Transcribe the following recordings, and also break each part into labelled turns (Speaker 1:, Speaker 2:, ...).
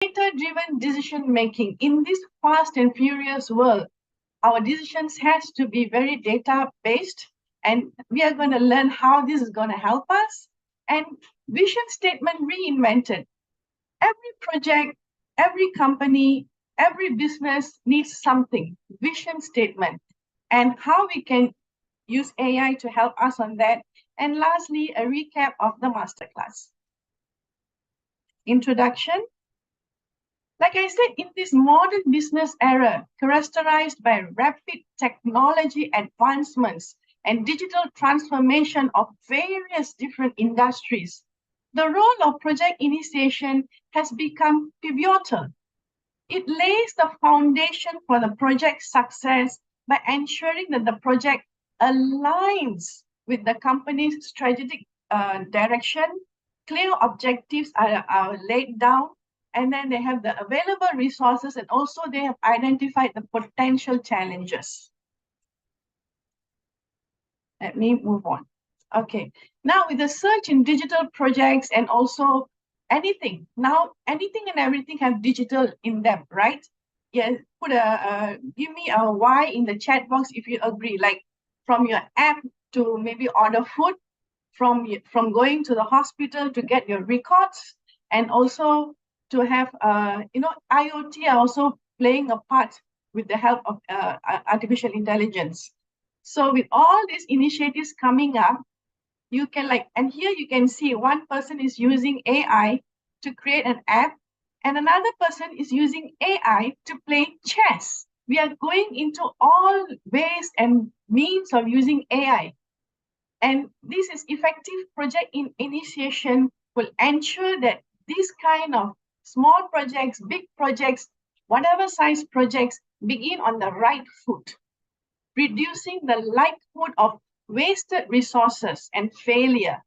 Speaker 1: Data-driven decision making. In this fast and furious world, our decisions has to be very data-based, and we are going to learn how this is going to help us. And vision statement reinvented. Every project, every company, every business needs something, vision statement, and how we can use AI to help us on that. And lastly, a recap of the masterclass. Introduction. Like I said, in this modern business era, characterized by rapid technology advancements and digital transformation of various different industries, the role of project initiation has become pivotal. It lays the foundation for the project's success by ensuring that the project aligns with the company's strategic direction, clear objectives are laid down, and then they have the available resources, and also they have identified the potential challenges. Let me move on. Okay, now with the search in digital projects and also anything, now anything and everything have digital in them, right? Yeah, give me a Y in the chat box if you agree, like from your app to maybe order food, from going to the hospital to get your records, and also to have IoT are also playing a part with the help of artificial intelligence. So with all these initiatives coming up, you can and here you can see one person is using AI to create an app, and another person is using AI to play chess. We are going into all ways and means of using AI. And this is effective project initiation will ensure that this kind of small projects, big projects, whatever size projects begin on the right foot, reducing the likelihood of wasted resources and failure.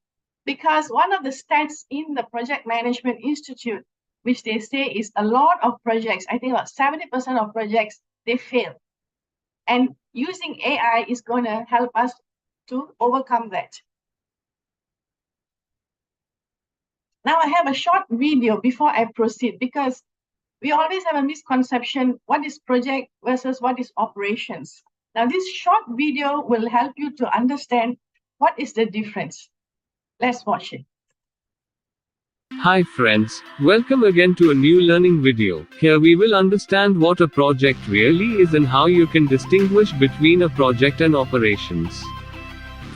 Speaker 1: Because one of the stats in the Project Management Institute, which they say is a lot of projects, I think about 70% of projects, they fail. And using AI is going to help us to overcome that. Now I have a short video before I proceed, because we always have a misconception, what is project versus what is operations. Now this short video will help you to understand what is the difference. Let's watch it.
Speaker 2: Hi friends, welcome again to a new learning video. Here we will understand what a project really is and how you can distinguish between a project and operations.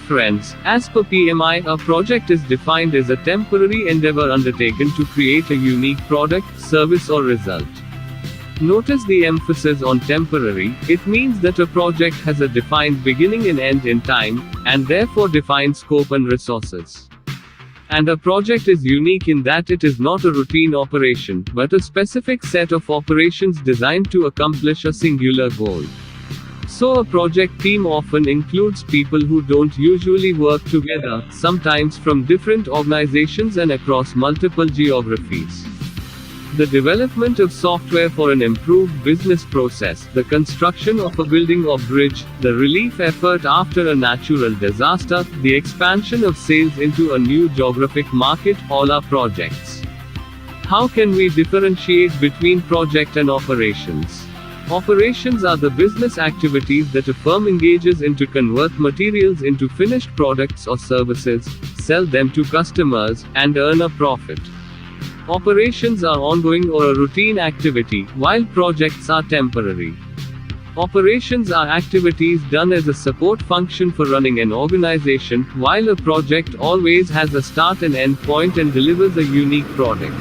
Speaker 2: Friends, as per PMI, a project is defined as a temporary endeavor undertaken to create a unique product, service or result. Notice the emphasis on temporary. It means that a project has a defined beginning and end in time, and therefore defined scope and resources. And a project is unique in that it is not a routine operation, but a specific set of operations designed to accomplish a singular goal. So a project team often includes people who don't usually work together, sometimes from different organizations and across multiple geographies. The development of software for an improved business process, the construction of a building or bridge, the relief effort after a natural disaster, the expansion of sales into a new geographic market, all are projects. How can we differentiate between project and operations? Operations are the business activities that a firm engages in to convert materials into finished products or services, sell them to customers, and earn a profit. Operations are ongoing or a routine activity, while projects are temporary. Operations are activities done as a support function for running an organization, while a project always has a start and end point and delivers a unique product.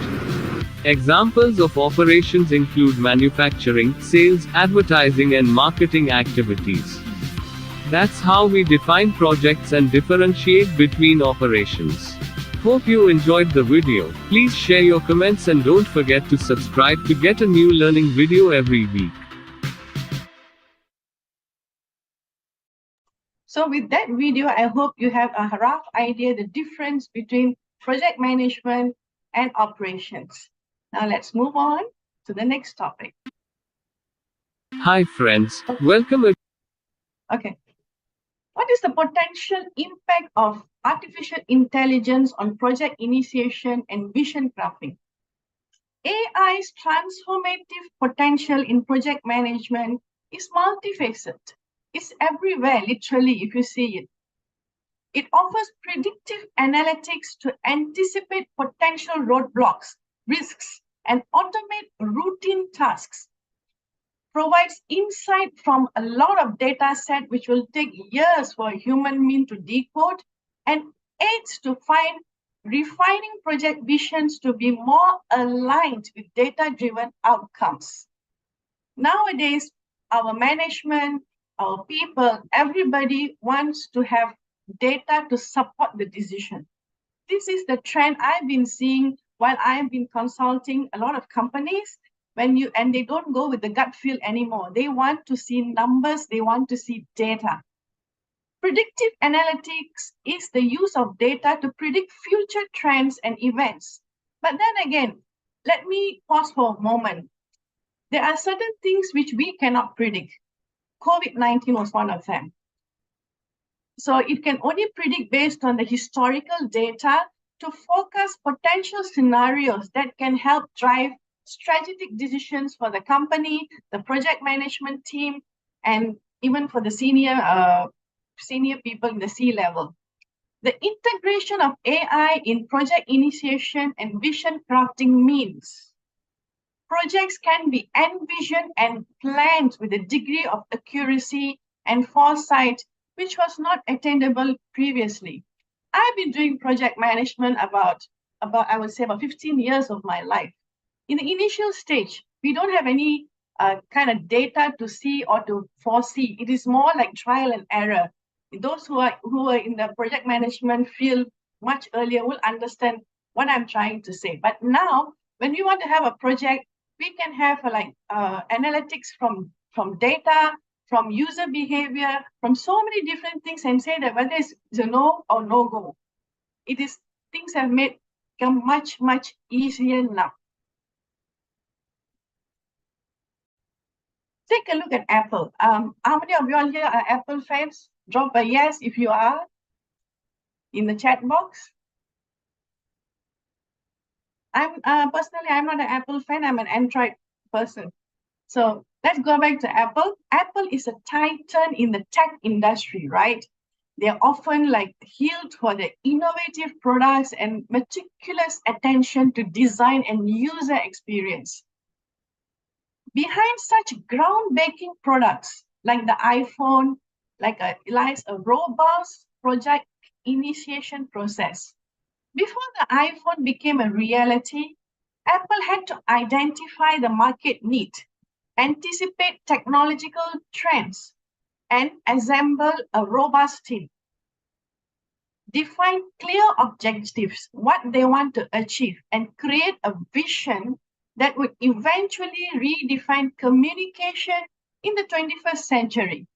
Speaker 2: Examples of operations include manufacturing, sales, advertising and marketing activities. That's how we define projects and differentiate between operations. Hope you enjoyed the video. Please share your comments and don't forget to subscribe to get a new learning video every week.
Speaker 1: So with that video, I hope you have a rough idea the difference between project management and operations. Now let's move on to the next topic.
Speaker 2: Hi friends, welcome again.
Speaker 1: Okay. What is the potential impact of artificial intelligence on project initiation and vision crafting? AI's transformative potential in project management is multifaceted. It's everywhere, literally, if you see it. It offers predictive analytics to anticipate potential roadblocks, risks, and automate routine tasks. Provides insight from a lot of data set which will take years for a human being to decode, and aids to find refining project visions to be more aligned with data-driven outcomes. Nowadays, our management, our people, everybody wants to have data to support the decision. This is the trend I've been seeing while I've been consulting a lot of companies. And they don't go with the gut feel anymore. They want to see numbers, they want to see data. Predictive analytics is the use of data to predict future trends and events. But then again, let me pause for a moment. There are certain things which we cannot predict. COVID-19 was one of them. So it can only predict based on the historical data to focus potential scenarios that can help drive strategic decisions for the company, the project management team, and even for the senior people in the C-level. The integration of AI in project initiation and vision crafting means projects can be envisioned and planned with a degree of accuracy and foresight which was not attainable previously. I've been doing project management about I would say about 15 years of my life. In the initial stage, we don't have any kind of data to see or to foresee. It is more like trial and error. Those who are in the project management field much earlier will understand what I'm trying to say. But now, when we want to have a project, we can have analytics from data, from user behavior, from so many different things, and say that whether it's a no or no go. Things have become much, much easier now. Take a look at Apple. How many of you all here are Apple fans? Drop a yes if you are in the chat box. Personally, I'm not an Apple fan. I'm an Android person. So let's go back to Apple. Apple is a titan in the tech industry, right? They're often hailed for their innovative products and meticulous attention to design and user experience. Behind such groundbreaking products like the iPhone, lies a robust project initiation process. Before the iPhone became a reality, Apple had to identify the market need, anticipate technological trends, and assemble a robust team. Define clear objectives, what they want to achieve, and create a vision that would eventually redefine communication in the 21st century.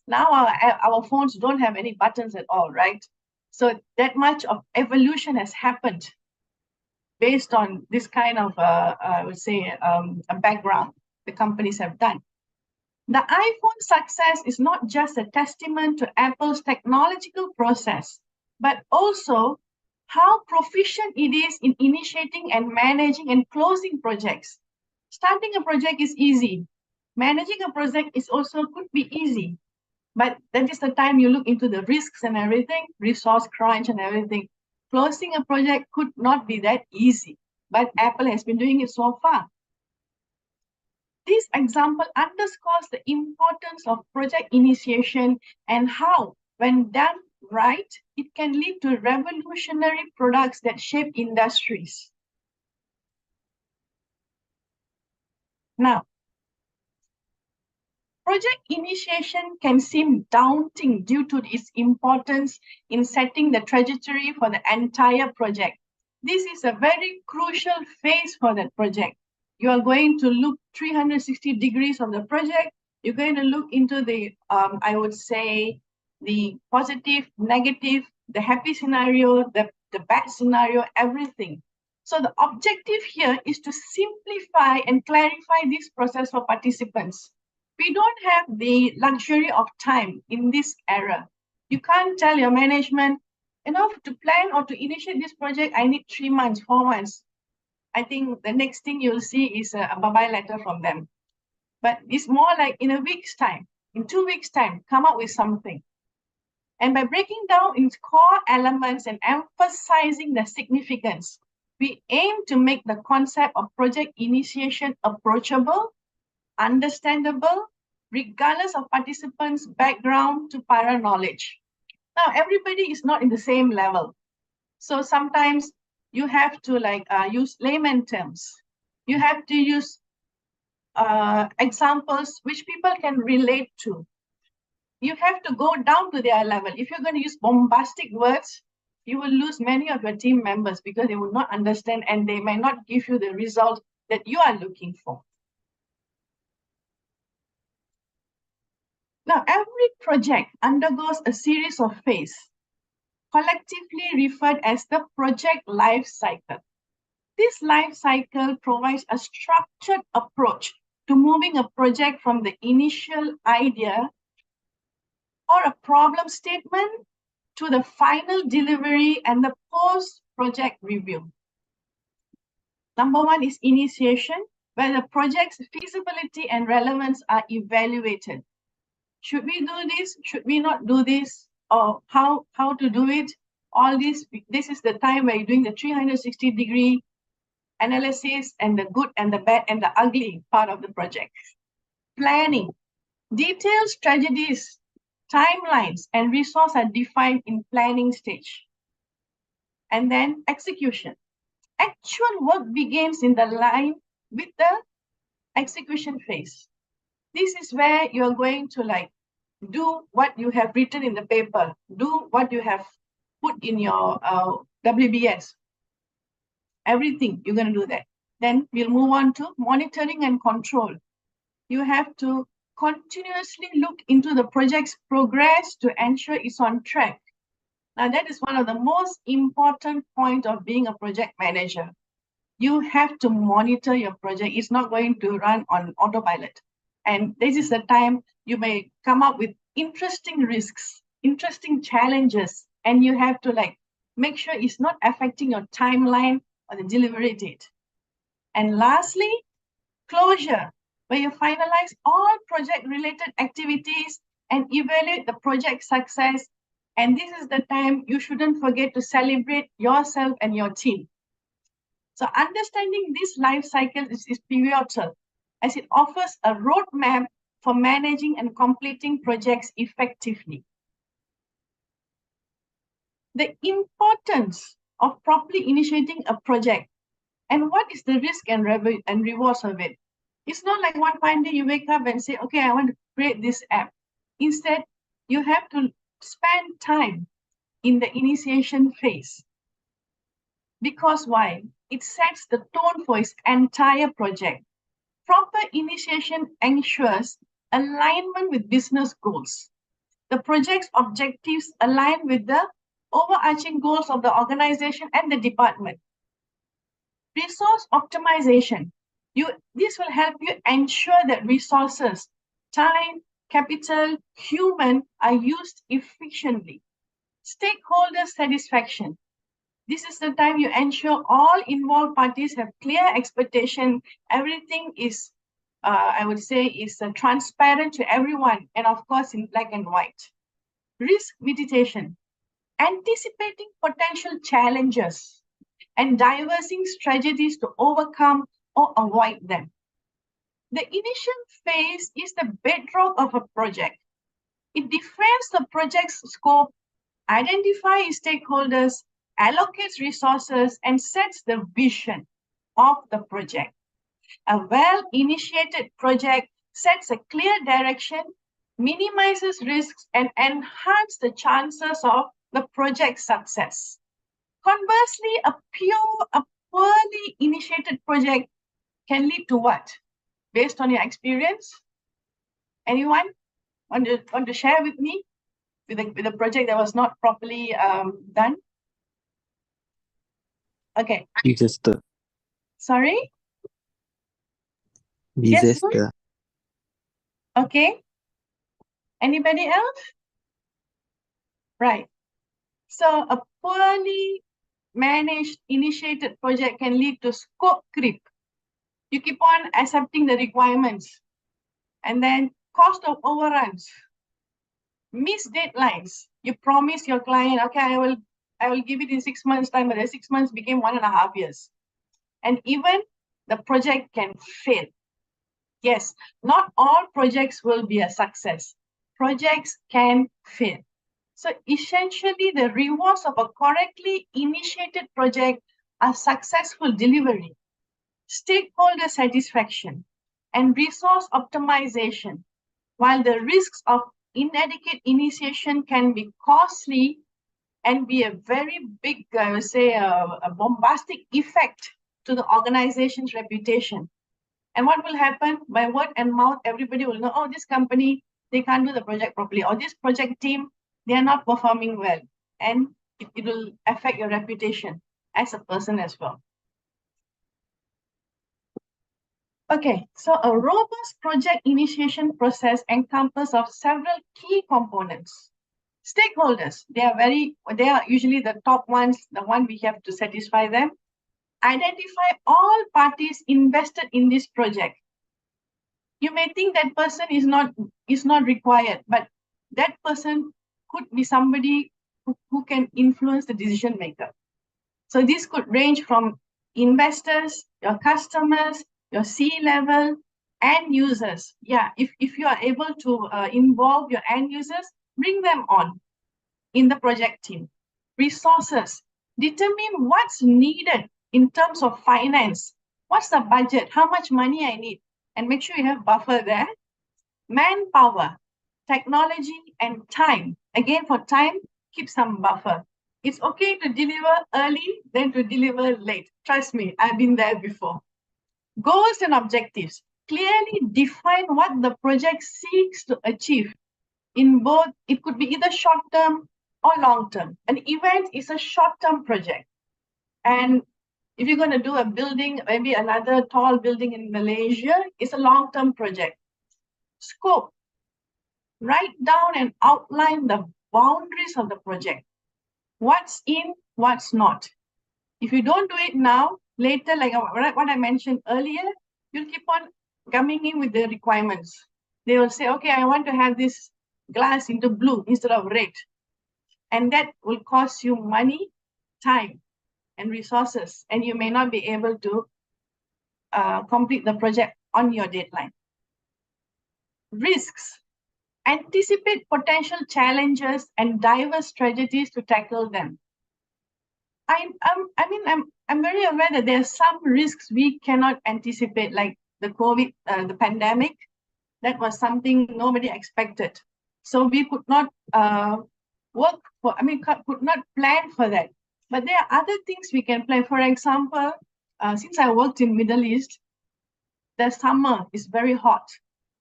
Speaker 1: Now our phones don't have any buttons at all, right? So that much of evolution has happened based on this kind of, I would say, a background the companies have done. The iPhone success is not just a testament to Apple's technological process, but also how proficient it is in initiating and managing and closing projects. Starting a project is easy. Managing a project could be easy. But that is the time you look into the risks and everything, resource crunch and everything. Closing a project could not be that easy, but Apple has been doing it so far. This example underscores the importance of project initiation and how, when done right, it can lead to revolutionary products that shape industries. Now, project initiation can seem daunting due to its importance in setting the trajectory for the entire project. This is a very crucial phase for that project. You are going to look 360 degrees of the project. You're going to look into the, I would say, the positive, negative, the happy scenario, the bad scenario, everything. So the objective here is to simplify and clarify this process for participants. We don't have the luxury of time in this era. You can't tell your management, to plan or to initiate this project, I need 3 months, 4 months. I think the next thing you'll see is a bye-bye letter from them. But it's more like in a week's time, in 2 weeks' time, come up with something. And by breaking down its core elements and emphasizing the significance, we aim to make the concept of project initiation approachable, understandable, regardless of participants' background to prior knowledge. Now, everybody is not in the same level. So sometimes you have to use layman terms. You have to use examples which people can relate to. You have to go down to their level. If you're going to use bombastic words, you will lose many of your team members because they will not understand and they may not give you the result that you are looking for. Now, every project undergoes a series of phases, collectively referred as the project life cycle. This life cycle provides a structured approach to moving a project from the initial idea or a problem statement to the final delivery and the post-project review. Number one is initiation, where the project's feasibility and relevance are evaluated. Should we do this? Should we not do this? Or how to do it? All this is the time where you're doing the 360-degree analysis and the good and the bad and the ugly part of the project. Planning. Detailed strategies, timelines, and resources are defined in planning stage. And then execution. Actual work begins in the line with the execution phase. This is where you're going to do what you have written in the paper, do what you have put in your WBS. Everything, you're going to do that. Then we'll move on to monitoring and control. You have to continuously look into the project's progress to ensure it's on track. Now, that is one of the most important points of being a project manager. You have to monitor your project. It's not going to run on autopilot. And this is the time you may come up with interesting risks, interesting challenges, and you have to make sure it's not affecting your timeline or the delivery date. And lastly, closure, where you finalize all project-related activities and evaluate the project success. And this is the time you shouldn't forget to celebrate yourself and your team. So understanding this life cycle is pivotal, as it offers a roadmap for managing and completing projects effectively. The importance of properly initiating a project and what is the risk and rewards of it. It's not like one fine day you wake up and say, okay, I want to create this app. Instead, you have to spend time in the initiation phase. Because why? It sets the tone for its entire project. Proper initiation ensures alignment with business goals. The project's objectives align with the overarching goals of the organization and the department. Resource optimization. This will help you ensure that resources, time, capital, human are used efficiently. Stakeholder satisfaction. This is the time you ensure all involved parties have clear expectation. Everything is, I would say, is transparent to everyone, and of course in black and white. Risk mitigation. Anticipating potential challenges and devising strategies to overcome or avoid them. The initial phase is the bedrock of a project. It defines the project's scope, identifies stakeholders, allocates resources, and sets the vision of the project. A well-initiated project sets a clear direction, minimizes risks, and enhances the chances of the project's success. Conversely, a poorly initiated project can lead to what? Based on your experience? Anyone want to share with me with a project that was not properly done? Okay.
Speaker 3: Disaster.
Speaker 1: Sorry?
Speaker 3: Disaster.
Speaker 1: Yes, okay. Anybody else? Right. So a poorly managed, initiated project can lead to scope creep. You keep on accepting the requirements, and then cost of overruns, missed deadlines. You promise your client, okay, I will give it in 6 months time, but the 6 months became 1.5 years. And even the project can fail. Yes, not all projects will be a success. Projects can fail. So essentially, the rewards of a correctly initiated project are successful delivery, stakeholder satisfaction, and resource optimization, while the risks of inadequate initiation can be costly and be a very big, I would say, a bombastic effect to the organization's reputation. And what will happen? By word and mouth, everybody will know, oh, this company, they can't do the project properly, or this project team, they are not performing well. And it will affect your reputation as a person as well. Okay, so a robust project initiation process encompasses of several key components. Stakeholders, they are usually the top ones, the one we have to satisfy them. Identify all parties invested in this project. You may think that person is not required, but that person could be somebody who can influence the decision maker. So this could range from investors, your customers, your C-level, end users. Yeah, if you are able to involve your end users, bring them on in the project team. Resources, determine what's needed in terms of finance. What's the budget? How much money I need? And make sure you have buffer there. Manpower, technology, and time. Again, for time, keep some buffer. It's okay to deliver early than to deliver late. Trust me, I've been there before. Goals and objectives. Clearly define what the project seeks to achieve. In both, it could be either short-term or long-term. An event is a short-term project. And if you're going to do a building, maybe another tall building in Malaysia, it's a long-term project. Scope. Write down and outline the boundaries of the project. What's in, what's not. If you don't do it now, later, like what I mentioned earlier, you'll keep on coming in with the requirements. They will say, okay, I want to have this glass into blue instead of red. And that will cost you money, time, and resources. And you may not be able to complete the project on your deadline. Risks. Anticipate potential challenges and diverse strategies to tackle them. I'm very aware that there are some risks we cannot anticipate, like the COVID, the pandemic. That was something nobody expected. So we could not could not plan for that. But there are other things we can plan. For example, since I worked in Middle East, the summer is very hot.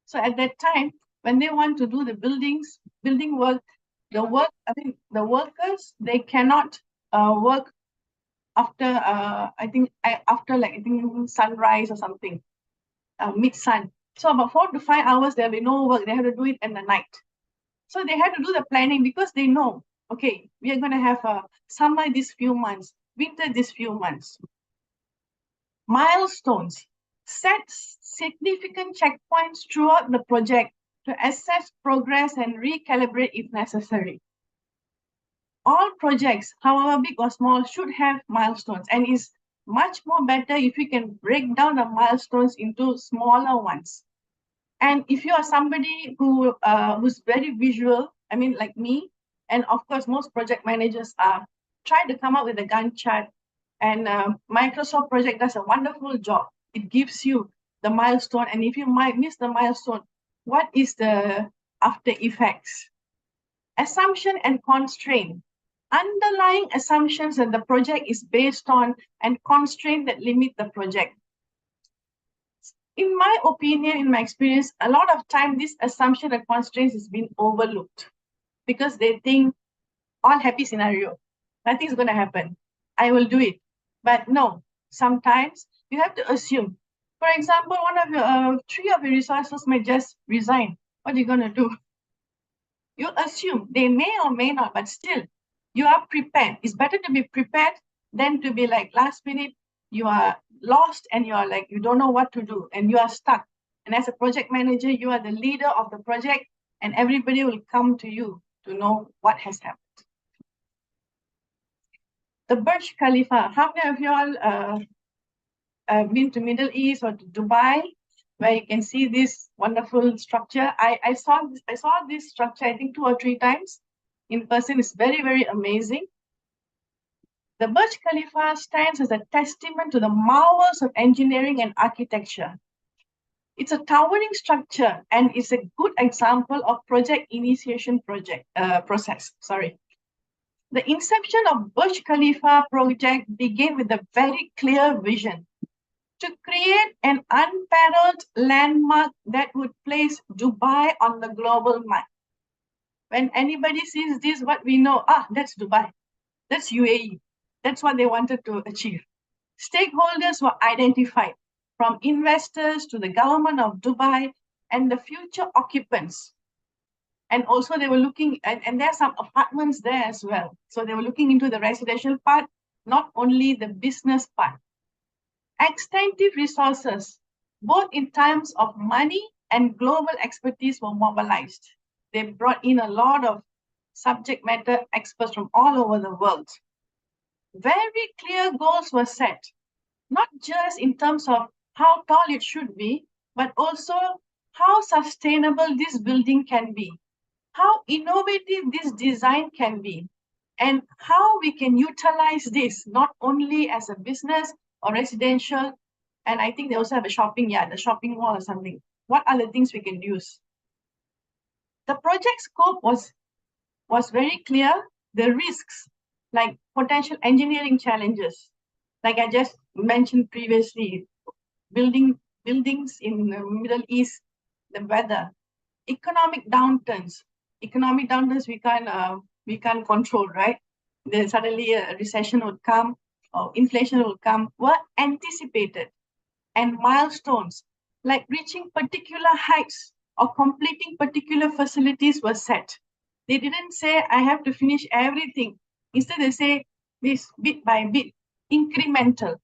Speaker 1: So at that time, when they want to do the building work, the workers, they cannot work after sunrise or something, mid-sun. So about 4 to 5 hours, there'll be no work. They have to do it in the night. So they have to do the planning because they know, okay, we are going to have a summer these few months, winter these few months. Milestones. Set significant checkpoints throughout the project to assess progress and recalibrate if necessary. All projects, however big or small, should have milestones, and is much more better if you can break down the milestones into smaller ones. And if you are somebody who's very visual, like me, and of course most project managers are, try to come up with a Gantt chart. And Microsoft Project does a wonderful job. It gives you the milestone, and if you might miss the milestone, what is the after effects? Assumption and constraint. Underlying assumptions that the project is based on and constraints that limit the project. In my opinion, in my experience, a lot of time this assumption and constraints is being overlooked because they think all happy scenario, nothing's going to happen. I will do it. But no, sometimes you have to assume. For example, one of your 3 of your resources may just resign. What are you going to do? You assume they may or may not, but still, you are prepared. It's better to be prepared than to be like last minute, you are lost and you are like, you don't know what to do and you are stuck. And as a project manager, you are the leader of the project and everybody will come to you to know what has happened. The Burj Khalifa, how many of you all been to Middle East or to Dubai, where you can see this wonderful structure? I saw this structure, I think 2 or 3 times in person. It's very, very amazing. The Burj Khalifa stands as a testament to the marvels of engineering and architecture. It's a towering structure and it's a good example of project initiation process. The inception of Burj Khalifa project began with a very clear vision to create an unparalleled landmark that would place Dubai on the global map. When anybody sees this, what we know, that's Dubai, that's UAE. That's what they wanted to achieve. Stakeholders were identified, from investors to the government of Dubai and the future occupants. And also they were looking, and there are some apartments there as well. So they were looking into the residential part, not only the business part. Extensive resources, both in terms of money and global expertise, were mobilized. They brought in a lot of subject matter experts from all over the world. Very clear goals were set, not just in terms of how tall it should be, but also how sustainable this building can be, how innovative this design can be, and how we can utilize this not only as a business or residential, and I think they also have a shopping yard, a shopping mall or something. What are the things we can use? The project scope was very clear. The risks, like potential engineering challenges, like I just mentioned previously, buildings in the Middle East, the weather, economic downturns. Economic downturns we can't control, right? Then suddenly a recession would come or inflation will come, were anticipated. And milestones like reaching particular heights or completing particular facilities were set. They didn't say, I have to finish everything. Instead, they say this bit by bit, incremental.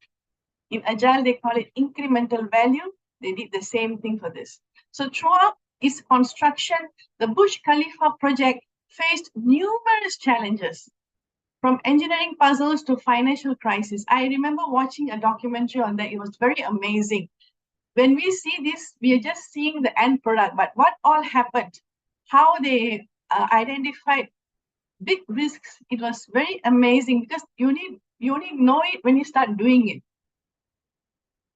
Speaker 1: In Agile, they call it incremental value. They did the same thing for this. So throughout its construction, the Burj Khalifa project faced numerous challenges, from engineering puzzles to financial crisis. I remember watching a documentary on that. It was very amazing. When we see this, we are just seeing the end product, but what all happened, how they identified big risks, it was very amazing because you only know it when you start doing it.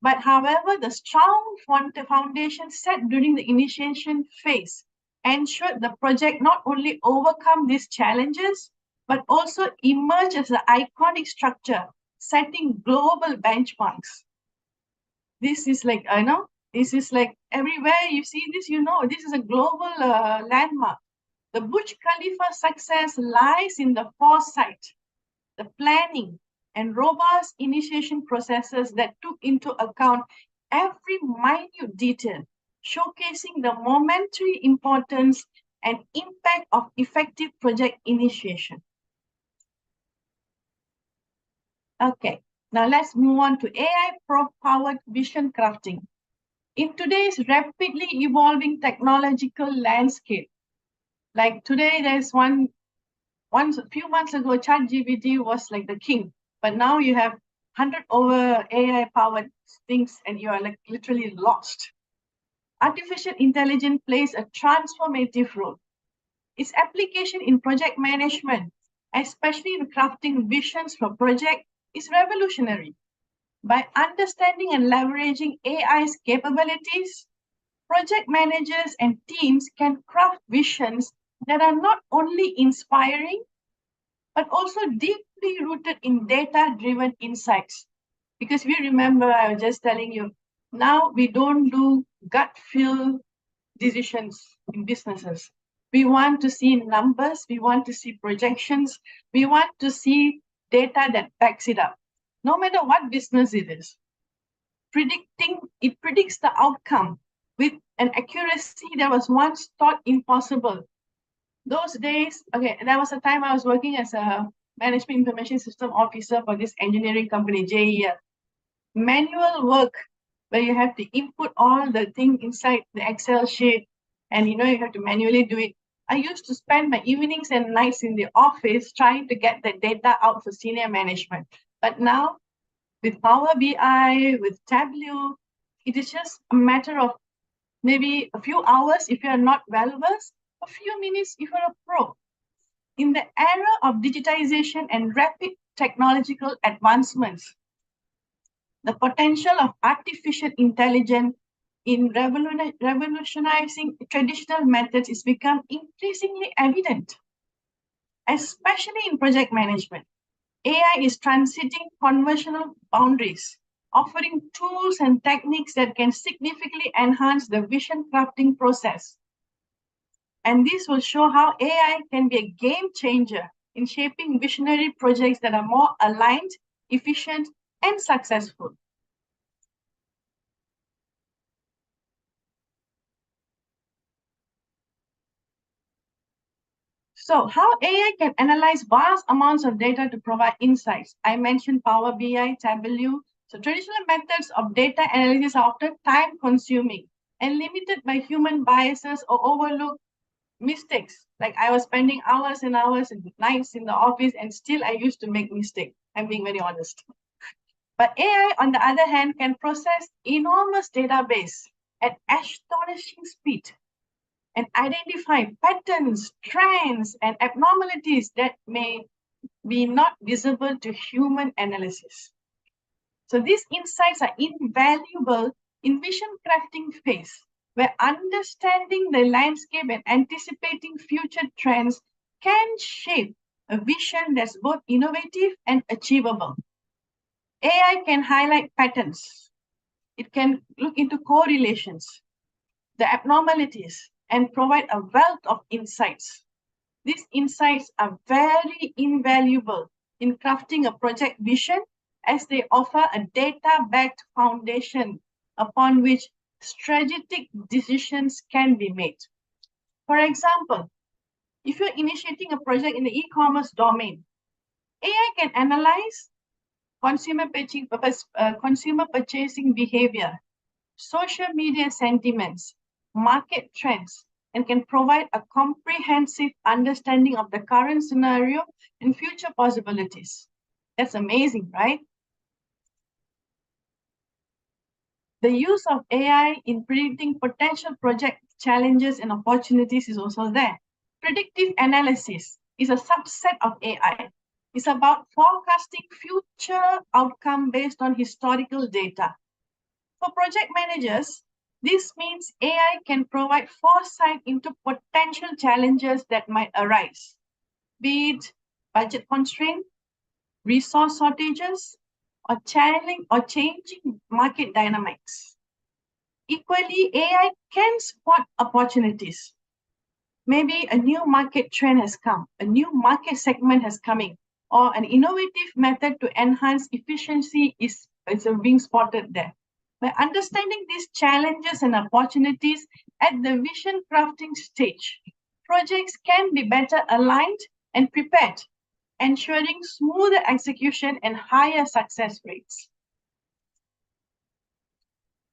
Speaker 1: But however, the strong foundation set during the initiation phase ensured the project not only overcome these challenges, but also emerge as an iconic structure, setting global benchmarks. This is like, this is like everywhere you see this, this is a global landmark. The Burj Khalifa success lies in the foresight, the planning, and robust initiation processes that took into account every minute detail, showcasing the momentary importance and impact of effective project initiation. Okay, now let's move on to AI-powered vision crafting. In today's rapidly evolving technological landscape, like today, there's a few months ago, ChatGPT was like the king, but now you have 100 over AI-powered things and you are like literally lost. Artificial intelligence plays a transformative role. Its application in project management, especially in crafting visions for project, is revolutionary. By understanding and leveraging AI's capabilities, project managers and teams can craft visions that are not only inspiring, but also deeply rooted in data-driven insights. Because we remember, I was just telling you, now we don't do gut feel decisions in businesses. We want to see numbers, we want to see projections, we want to see data that backs it up. No matter what business it is, it predicts the outcome with an accuracy that was once thought impossible. Those days, okay, there was a time I was working as a Management Information System Officer for this engineering company, JEL. Manual work where you have to input all the thing inside the Excel sheet and you have to manually do it. I used to spend my evenings and nights in the office trying to get the data out for senior management. But now with Power BI, with Tableau, it is just a matter of maybe a few hours if you are not well-versed, a few minutes if you're a pro. In the era of digitization and rapid technological advancements, the potential of artificial intelligence in revolutionizing traditional methods is become increasingly evident, especially in project management. AI is transiting conventional boundaries, offering tools and techniques that can significantly enhance the vision crafting process. And this will show how AI can be a game changer in shaping visionary projects that are more aligned, efficient, and successful. So how AI can analyze vast amounts of data to provide insights. I mentioned Power BI, Tableau. So traditional methods of data analysis are often time-consuming and limited by human biases or overlook mistakes. Like I was spending hours and hours and nights in the office and still I used to make mistakes. I'm being very honest. But AI, on the other hand, can process enormous database at astonishing speed and identify patterns, trends, and abnormalities that may be not visible to human analysis. So these insights are invaluable in vision crafting phase, where understanding the landscape and anticipating future trends can shape a vision that's both innovative and achievable. AI can highlight patterns. It can look into correlations, the abnormalities, and provide a wealth of insights. These insights are very invaluable in crafting a project vision as they offer a data-backed foundation upon which strategic decisions can be made. For example, if you're initiating a project in the e-commerce domain, AI can analyze consumer purchasing behavior, social media sentiments, market trends, and can provide a comprehensive understanding of the current scenario and future possibilities. That's amazing, right? The use of AI in predicting potential project challenges and opportunities is also there. Predictive analysis is a subset of AI. It's about forecasting future outcome based on historical data. For project managers, this means AI can provide foresight into potential challenges that might arise, be it budget constraint, resource shortages, or changing market dynamics. Equally, AI can spot opportunities. Maybe a new market trend has come, a new market segment has coming, or an innovative method to enhance efficiency is being spotted there. By understanding these challenges and opportunities at the vision crafting stage, projects can be better aligned and prepared, ensuring smoother execution and higher success rates.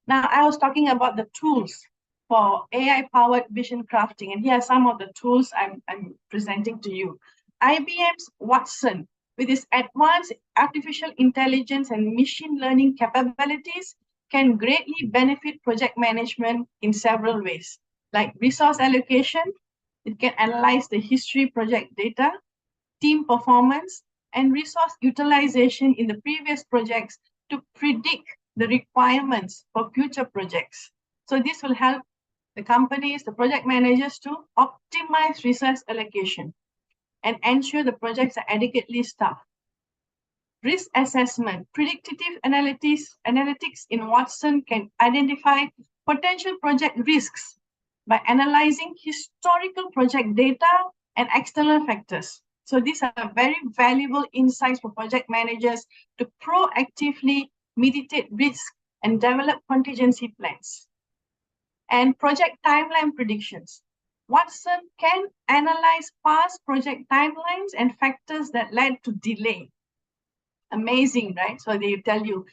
Speaker 1: Now, I was talking about the tools for AI-powered vision crafting, and here are some of the tools I'm presenting to you. IBM's Watson, with its advanced artificial intelligence and machine learning capabilities, can greatly benefit project management in several ways, like resource allocation. It can analyze the history project data, team performance, and resource utilization in the previous projects to predict the requirements for future projects. So this will help the companies, the project managers to optimize resource allocation and ensure the projects are adequately staffed. Risk assessment, predictive analytics in Watson can identify potential project risks by analyzing historical project data and external factors. So these are very valuable insights for project managers to proactively mitigate risk and develop contingency plans. And project timeline predictions. Watson can analyze past project timelines and factors that led to delay. Amazing, right? So they tell you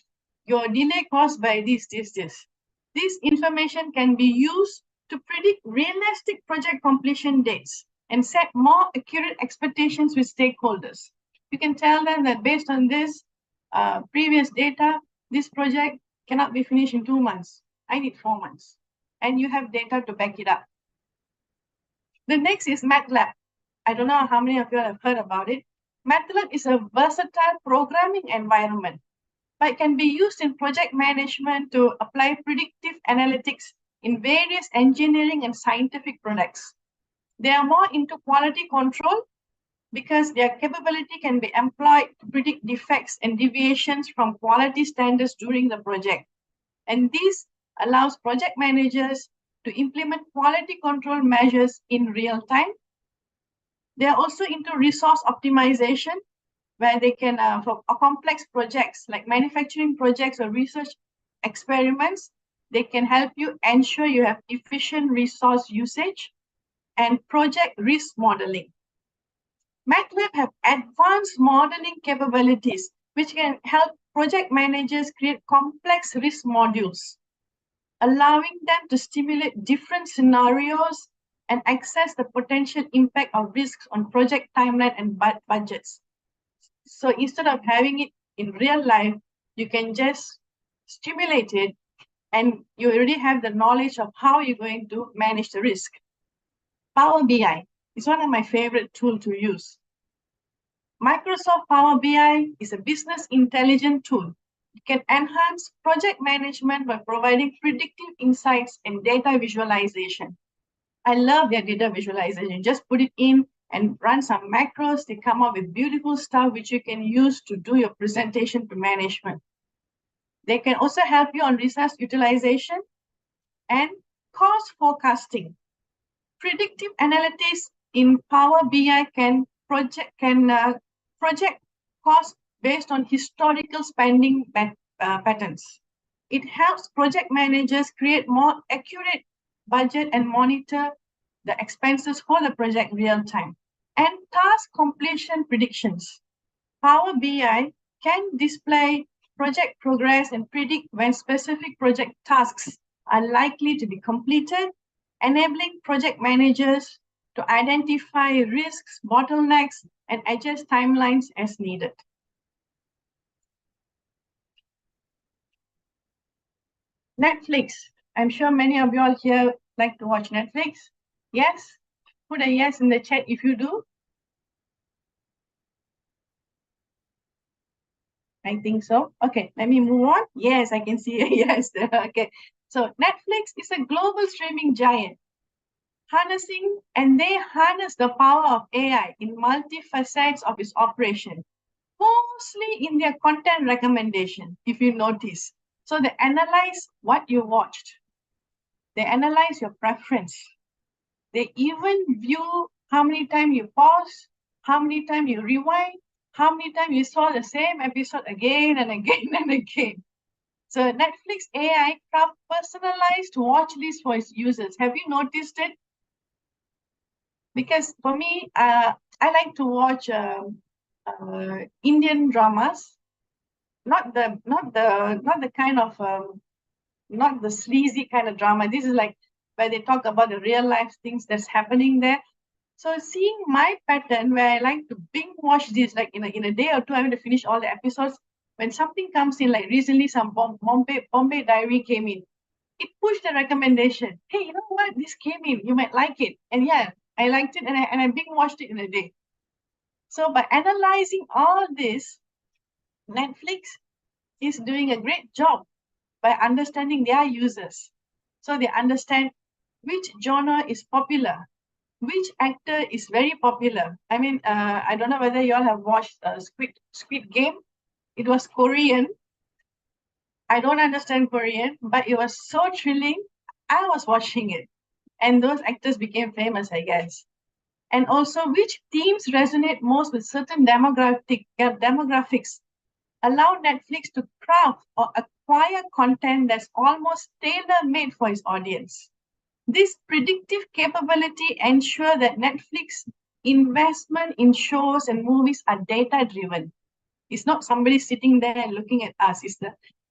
Speaker 1: your delay caused by this. This information can be used to predict realistic project completion dates and set more accurate expectations with stakeholders. You can tell them that based on this previous data, this project cannot be finished in 2 months. I need 4 months. And you have data to back it up. The next is MATLAB. I don't know how many of you have heard about it. MATLAB is a versatile programming environment, but it can be used in project management to apply predictive analytics in various engineering and scientific products. They are more into quality control because their capability can be employed to predict defects and deviations from quality standards during the project. And this allows project managers to implement quality control measures in real time. They are also into resource optimization, where they can, for complex projects like manufacturing projects or research experiments, they can help you ensure you have efficient resource usage and project risk modeling. MATLAB have advanced modeling capabilities, which can help project managers create complex risk modules, allowing them to simulate different scenarios and assess the potential impact of risks on project timeline and budgets. So instead of having it in real life, you can just stimulate it and you already have the knowledge of how you're going to manage the risk. Power BI is one of my favorite tools to use. Microsoft Power BI is a business intelligence tool. It can enhance project management by providing predictive insights and data visualization. I love their data visualization. Just put it in and run some macros. They come up with beautiful stuff which you can use to do your presentation to management. They can also help you on resource utilization and cost forecasting. Predictive analytics in Power BI can project cost based on historical spending patterns. It helps project managers create more accurate budget and monitor the expenses for the project real time. And task completion predictions. Power BI can display project progress and predict when specific project tasks are likely to be completed, enabling project managers to identify risks, bottlenecks, and adjust timelines as needed. Netflix. I'm sure many of you all here like to watch Netflix. Yes? Put a yes in the chat if you do. I think so. Okay, let me move on. Yes, I can see a yes there. Okay, so Netflix is a global streaming giant. They harness the power of AI in multifacets of its operation, mostly in their content recommendation, if you notice. So they analyze what you watched. They analyze your preference. They even view how many times you pause, how many times you rewind, how many times you saw the same episode again and again and again. So Netflix AI craft personalized watch list for its users. Have you noticed it? Because for me, I like to watch Indian dramas, not the kind of not the sleazy kind of drama. This is like where they talk about the real life things that's happening there. So seeing my pattern where I like to binge watch this, like in a day or two, I'm going to finish all the episodes. When something comes in, like recently some Bombay Diary came in, it pushed the recommendation. Hey, you know what? This came in. You might like it. And yeah, I liked it and I binge watched it in a day. So by analyzing all this, Netflix is doing a great job by understanding their users. So they understand which genre is popular, which actor is very popular. I mean, I don't know whether you all have watched Squid Game. It was Korean. I don't understand Korean, but it was so thrilling. I was watching it. And those actors became famous, I guess. And also, which themes resonate most with certain demographics allow Netflix to craft or acquire content that's almost tailor-made for its audience. This predictive capability ensures that Netflix investment in shows and movies are data-driven. It's not somebody sitting there and looking at us.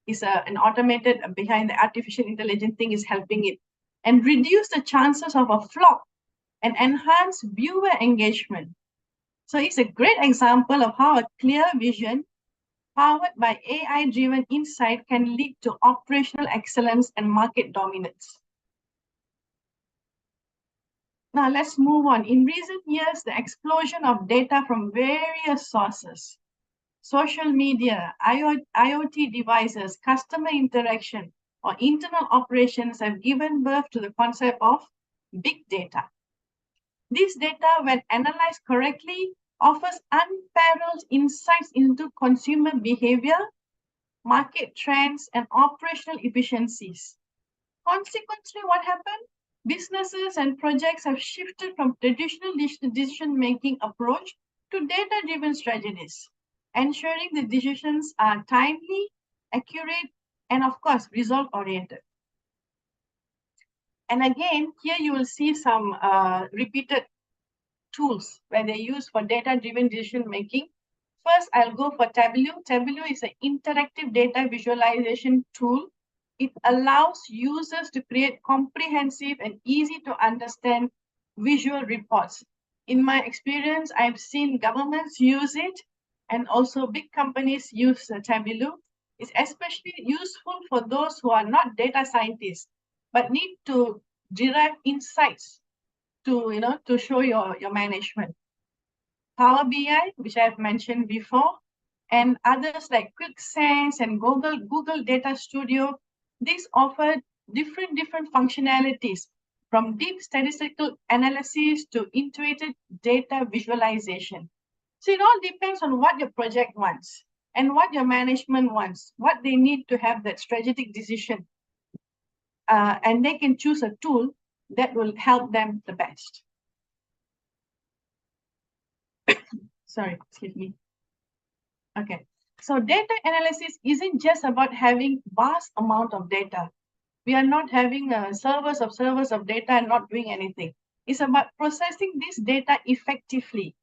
Speaker 1: An automated behind the artificial intelligence thing is helping it and reduce the chances of a flop and enhance viewer engagement. So it's a great example of how a clear vision powered by AI-driven insight can lead to operational excellence and market dominance. Now let's move on. In recent years, the explosion of data from various sources, social media, IoT devices, customer interaction, or internal operations have given birth to the concept of big data. This data, when analyzed correctly, offers unparalleled insights into consumer behavior, market trends, and operational efficiencies. Consequently, what happened? Businesses and projects have shifted from traditional decision-making approach to data-driven strategies, ensuring the decisions are timely, accurate, and of course, result-oriented. And again, here you will see some repeated tools where they use for data-driven decision-making. First, I'll go for Tableau. Tableau is an interactive data visualization tool. It allows users to create comprehensive and easy to understand visual reports. In my experience, I've seen governments use it and also big companies use Tableau. It's especially useful for those who are not data scientists, but need to derive insights to show your management. Power BI, which I've mentioned before, and others like QuickSense and Google Data Studio, these offer different functionalities from deep statistical analysis to intuitive data visualization. So it all depends on what your project wants and what your management wants, what they need to have that strategic decision. And they can choose a tool that will help them the best. Sorry, excuse me. Okay, so data analysis isn't just about having vast amount of data. We are not having servers of data and not doing anything. It's about processing this data effectively.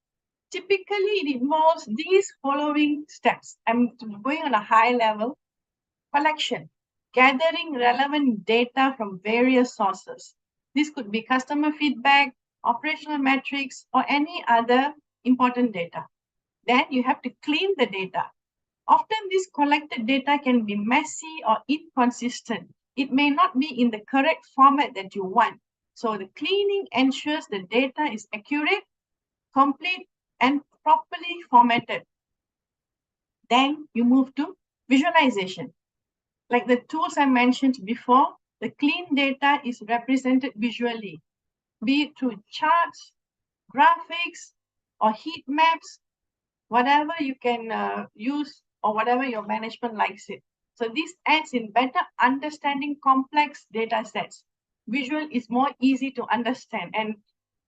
Speaker 1: Typically, it involves these following steps. I'm going on a high level. Collection, gathering relevant data from various sources. This could be customer feedback, operational metrics, or any other important data. Then you have to clean the data. Often this collected data can be messy or inconsistent. It may not be in the correct format that you want. So the cleaning ensures the data is accurate, complete, and properly formatted. Then you move to visualization. Like the tools I mentioned before, the clean data is represented visually, be it through charts, graphics, or heat maps, whatever you can use or whatever your management likes it. So this adds in better understanding complex data sets. Visual is more easy to understand, and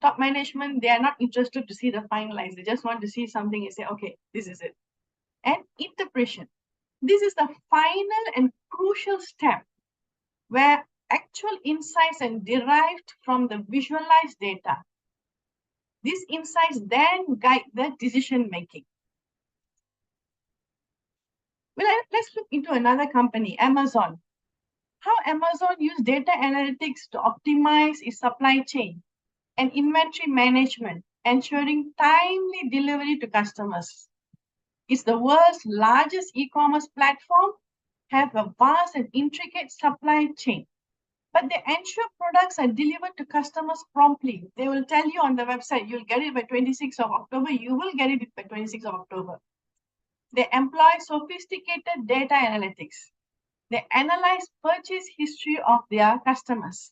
Speaker 1: top management, they are not interested to see the finalized. They just want to see something and say, okay, this is it. And interpretation. This is the final and crucial step where actual insights are derived from the visualized data. These insights then guide the decision making. Well, let's look into another company, Amazon. How Amazon used data analytics to optimize its supply chain and inventory management, ensuring timely delivery to customers. It's the world's largest e-commerce platform, have a vast and intricate supply chain, but they ensure products are delivered to customers promptly. They will tell you on the website, you'll get it by 26th of October, you will get it by 26th of October. They employ sophisticated data analytics. They analyze purchase history of their customers.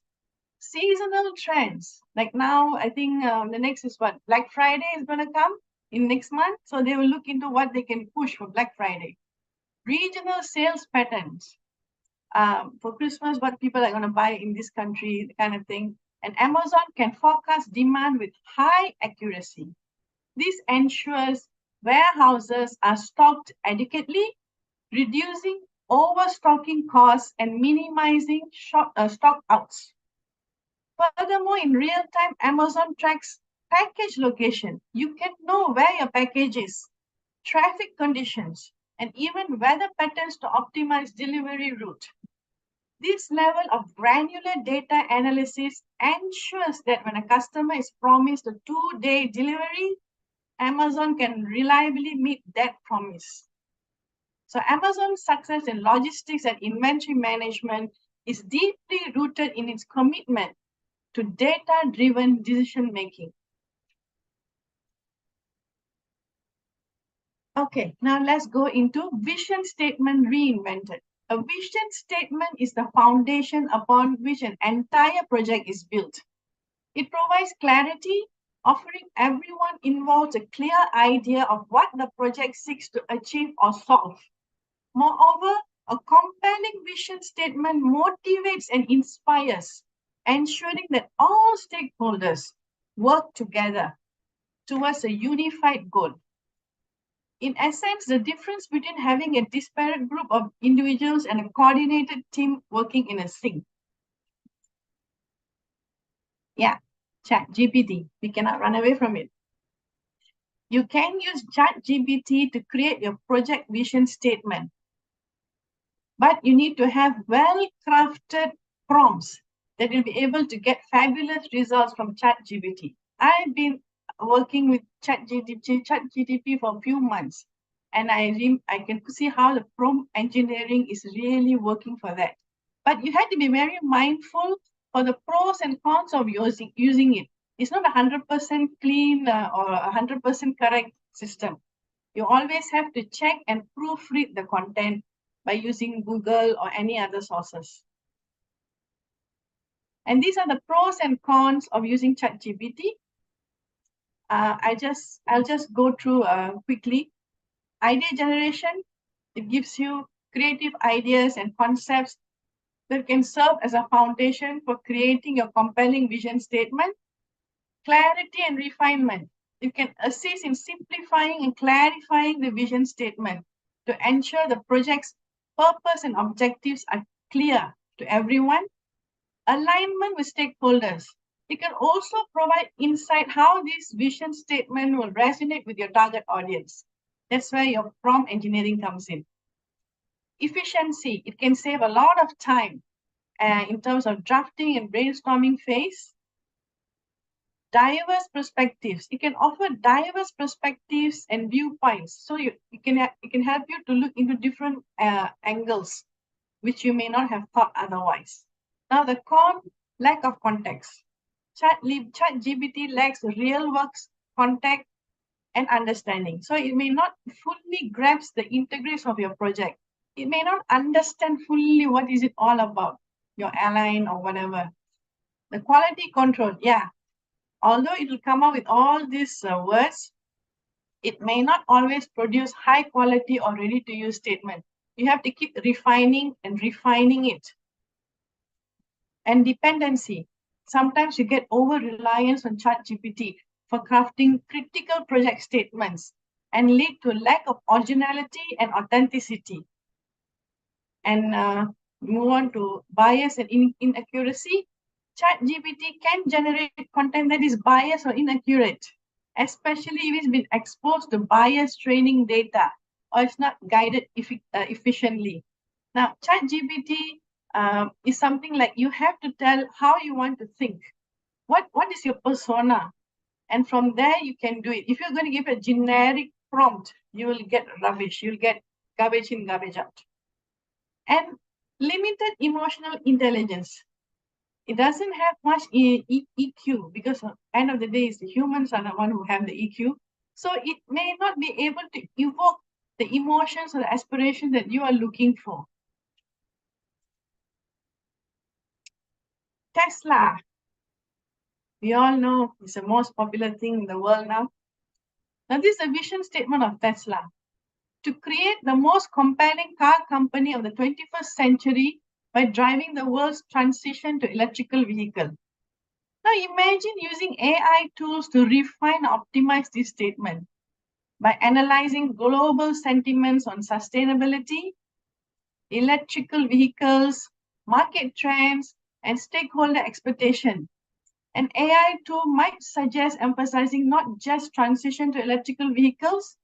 Speaker 1: Seasonal trends, like now, I think the next is what? Black Friday is going to come in next month. So they will look into what they can push for Black Friday. Regional sales patterns. For Christmas, what people are going to buy in this country, kind of thing. And Amazon can forecast demand with high accuracy. This ensures warehouses are stocked adequately, reducing overstocking costs and minimizing stock outs. Furthermore, in real time, Amazon tracks package location. You can know where your package is, traffic conditions, and even weather patterns to optimize delivery route. This level of granular data analysis ensures that when a customer is promised a 2-day delivery, Amazon can reliably meet that promise. So Amazon's success in logistics and inventory management is deeply rooted in its commitment to data-driven decision-making. Okay, now let's go into vision statement reinvented. A vision statement is the foundation upon which an entire project is built. It provides clarity, offering everyone involved a clear idea of what the project seeks to achieve or solve. Moreover, a compelling vision statement motivates and inspires, ensuring that all stakeholders work together towards a unified goal. In essence, the difference between having a disparate group of individuals and a coordinated team working in a sync. Yeah, ChatGPT. We cannot run away from it. You can use ChatGPT to create your project vision statement, but you need to have well-crafted prompts that will be able to get fabulous results from ChatGPT. I've been working with ChatGPT for a few months, and I can see how the prompt engineering is really working for that. But you have to be very mindful for the pros and cons of using it. It's not 100% clean or 100% correct system. You always have to check and proofread the content by using Google or any other sources. And these are the pros and cons of using ChatGPT. I'll just go through quickly. Idea generation, it gives you creative ideas and concepts that can serve as a foundation for creating your compelling vision statement. Clarity and refinement, it can assist in simplifying and clarifying the vision statement to ensure the project's purpose and objectives are clear to everyone. Alignment with stakeholders, it can also provide insight how this vision statement will resonate with your target audience. That's where your prompt engineering comes in. Efficiency, it can save a lot of time in terms of drafting and brainstorming phase. Diverse perspectives, it can offer diverse perspectives and viewpoints. So it can help you to look into different angles, which you may not have thought otherwise. Now the con, lack of context. ChatGPT lacks real works context and understanding. So it may not fully grasp the integration of your project. It may not understand fully what is it all about, your airline or whatever. The quality control, yeah. Although it will come up with all these words, it may not always produce high quality or ready to use statement. You have to keep refining and refining it. And dependency. Sometimes you get over-reliance on ChatGPT for crafting critical project statements and lead to lack of originality and authenticity. And move on to bias and inaccuracy. ChatGPT can generate content that is biased or inaccurate, especially if it's been exposed to biased training data or it's not guided efficiently. Now, ChatGPT is something like you have to tell how you want to think. What is your persona? And from there, you can do it. If you're going to give a generic prompt, you will get rubbish. You'll get garbage in, garbage out. And limited emotional intelligence. It doesn't have much EQ because at the end of the day, it's the humans are the one who have the EQ. So it may not be able to evoke the emotions or the aspirations that you are looking for. Tesla. We all know it's the most popular thing in the world now. Now, this is a vision statement of Tesla. To create the most compelling car company of the 21st century by driving the world's transition to electrical vehicle. Now imagine using AI tools to refine and optimize this statement by analyzing global sentiments on sustainability, electrical vehicles, market trends, and stakeholder expectation. An AI tool might suggest emphasizing not just transition to electrical vehicles,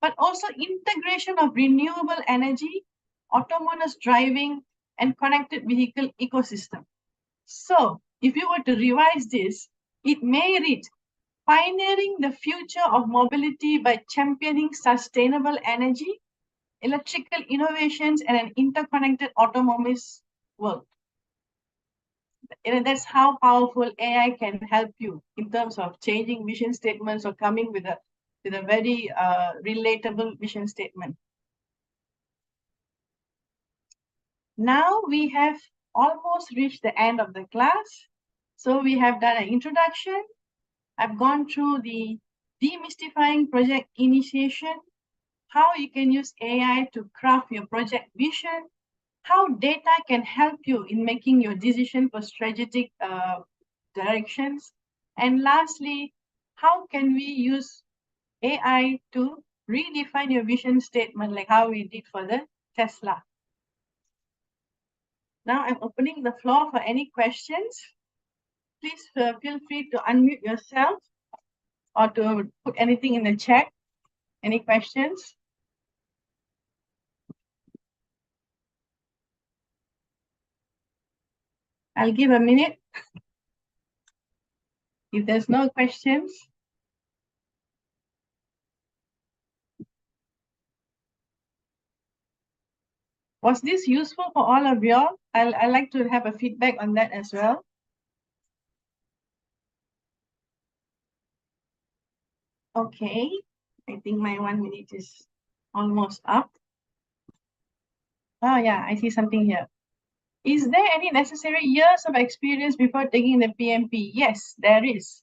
Speaker 1: but also integration of renewable energy, autonomous driving, and connected vehicle ecosystem. So, if you were to revise this, it may read, pioneering the future of mobility by championing sustainable energy, electrical innovations, and an interconnected autonomous world. That's how powerful AI can help you in terms of changing vision statements or coming with a very relatable vision statement. Now we have almost reached the end of the class. So we have done an introduction. I've gone through the demystifying project initiation, how you can use AI to craft your project vision, how data can help you in making your decision for strategic directions, and lastly, how can we use AI to redefine your vision statement, like how we did for the Tesla. Now I'm opening the floor for any questions. Please feel free to unmute yourself or to put anything in the chat. Any questions? I'll give a minute. If there's no questions. Was this useful for all of you all? I'd like to have a feedback on that as well. Okay, I think my 1 minute is almost up. Oh yeah, I see something here. Is there any necessary years of experience before taking the PMP? Yes, there is.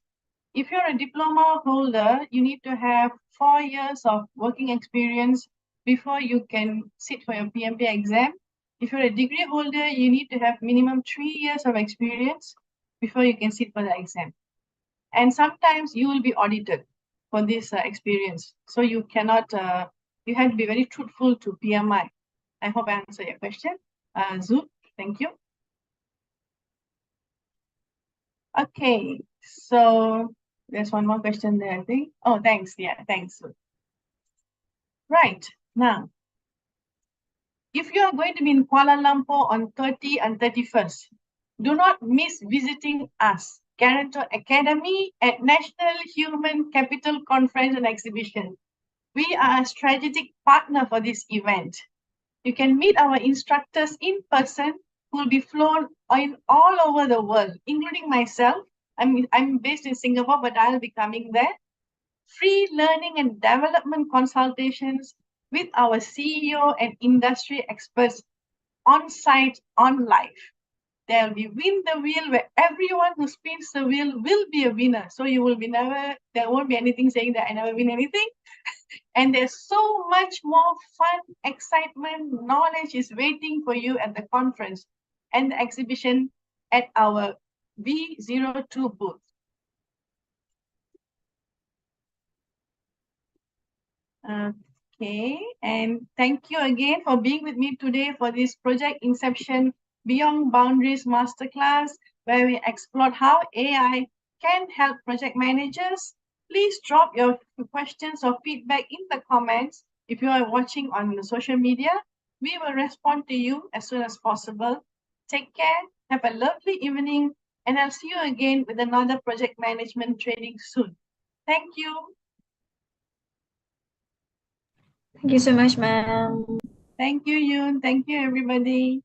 Speaker 1: If you're a diploma holder, you need to have 4 years of working experience before you can sit for your PMP exam. If you're a degree holder, you need to have minimum 3 years of experience before you can sit for the exam. And sometimes you will be audited for this experience. So you cannot, you have to be very truthful to PMI. I hope I answered your question. Zoop, thank you. Okay, so there's one more question there, I think. Oh, thanks. Yeah, thanks. Right, now, if you are going to be in Kuala Lumpur on 30 and 31st, do not miss visiting us, Garranto Academy at National Human Capital Conference and Exhibition. We are a strategic partner for this event. You can meet our instructors in person who will be flown in all over the world, including myself. I'm based in Singapore, but I'll be coming there. Free learning and development consultations with our CEO and industry experts on site, on live. There will be Win the Wheel, where everyone who spins the wheel will be a winner. So you will be there won't be anything saying that I never win anything. And there's so much more fun, excitement, knowledge is waiting for you at the conference and the exhibition at our V02 booth. Okay, and thank you again for being with me today for this Project Inception Beyond Boundaries Masterclass, where we explored how AI can help project managers. Please drop your questions or feedback in the comments. If you are watching on the social media, we will respond to you as soon as possible. Take care, have a lovely evening, and I'll see you again with another project management training soon. Thank you.
Speaker 3: Thank you so much, ma'am.
Speaker 1: Thank you, Yoon. Thank you, everybody.